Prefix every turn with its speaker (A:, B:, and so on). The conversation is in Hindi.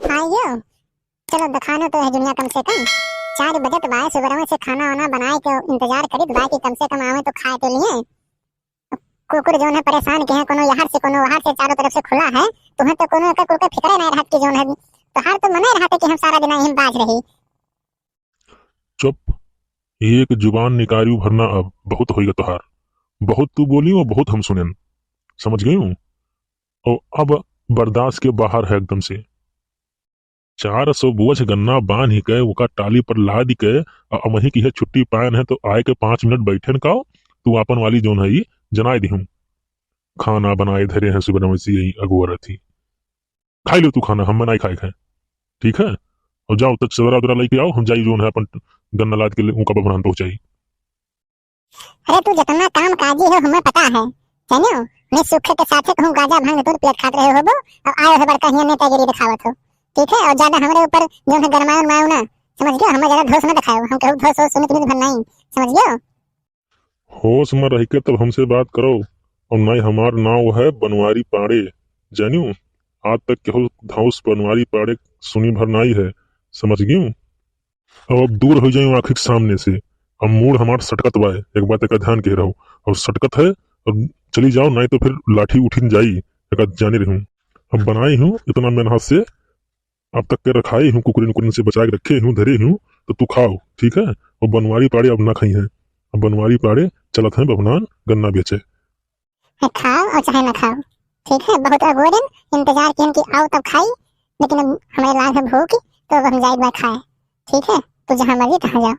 A: आइयो चलो दिखानो तो है दुनिया कम से कम 4 बजे तो बाय सुबह से खाना वाना बनाए के इंतजार करी बाकी कम से कम आवे तो खाए के लिए कुकुर जो है परेशान के है कोनो यहाँ से कोनो वहां से चारों तरफ से खुला है तुम्हें तो कोनो एक कुकुर फिक्र नहीं रहत की जोन है तो हर तो मने रहते कि हम सारा दिन यहीं बाज रही।
B: चुप। एक जुबान निकारियो भरना अब बहुत होइगा तोहार। बहुत तू बोली और बहुत हम सुनेन। समझ गई हूँ। और अब बर्दाश्त के बाहर है एकदम से। 400 बोझ गन्ना बांध ही के ओका टाली पर लाद के अमही की है छुट्टी पायन है तो आए के 5 मिनट बैठे का तू आपन वाली जोन है जनाए दी हूँ। खाना बनाए धरे हैं सुबह वैसे यही अगुआ रही। खाई लो तू खाना हम बनाई खाए खाए ठीक है। और जाओ तक सदरा उदरा लेके आओ हम जाई जोन है अपन गन्ना लाद के उनका बनान पहुंचाई।
A: अरे तू जितना काम काजी हो हमें पता है जानियो मैं सुखे के साथे कहूं गाजा भांग दूध प्लेट खाते रहे होबो और आए हो बड़का हिया नेतागिरी दिखावत हो ठीक है। और ज्यादा हमारे ऊपर जो है गरमायो मायो ना समझ गयो हमें ज्यादा धोस ना दिखाओ हम कहू धोस सुनित नहीं भर नहीं समझ गयो।
B: होश में रह के तब हमसे बात करो। और नहीं हमार नाव है बनवारी पाड़े जानियो। आज तक केहो धौस बनवारी पाड़े सुनी भर नहीं है समझ गई हूँ। अब दूर हो जाऊँ आखिर सामने से। अब मूड हमार सटकत बा एक बात का ध्यान कह रहा हूँ और सटकत है और चली जाओ नहीं तो फिर लाठी उठी जाई एक जाने रही हूँ। अब बनाई हूँ इतना मेहनत से अब तक के रखाई हूँ कुकुरिन कुकुरिन से बचा के रखे हूँ धरे हूँ तो तू खाओ ठीक है। और बनवारी पाड़े अब ना खाई है। अब बनवारी पाड़े चलत है बबनान गन्ना बेचे।
A: खाओ और चाहे ना खाओ ठीक है। बहुत अगुआ दिन इंतजार किन की आओ तब खाई लेकिन अब हमें लाग है भूख तो अब हम जाए खाए ठीक है। तू जहाँ मर्जी तहाँ जाओ।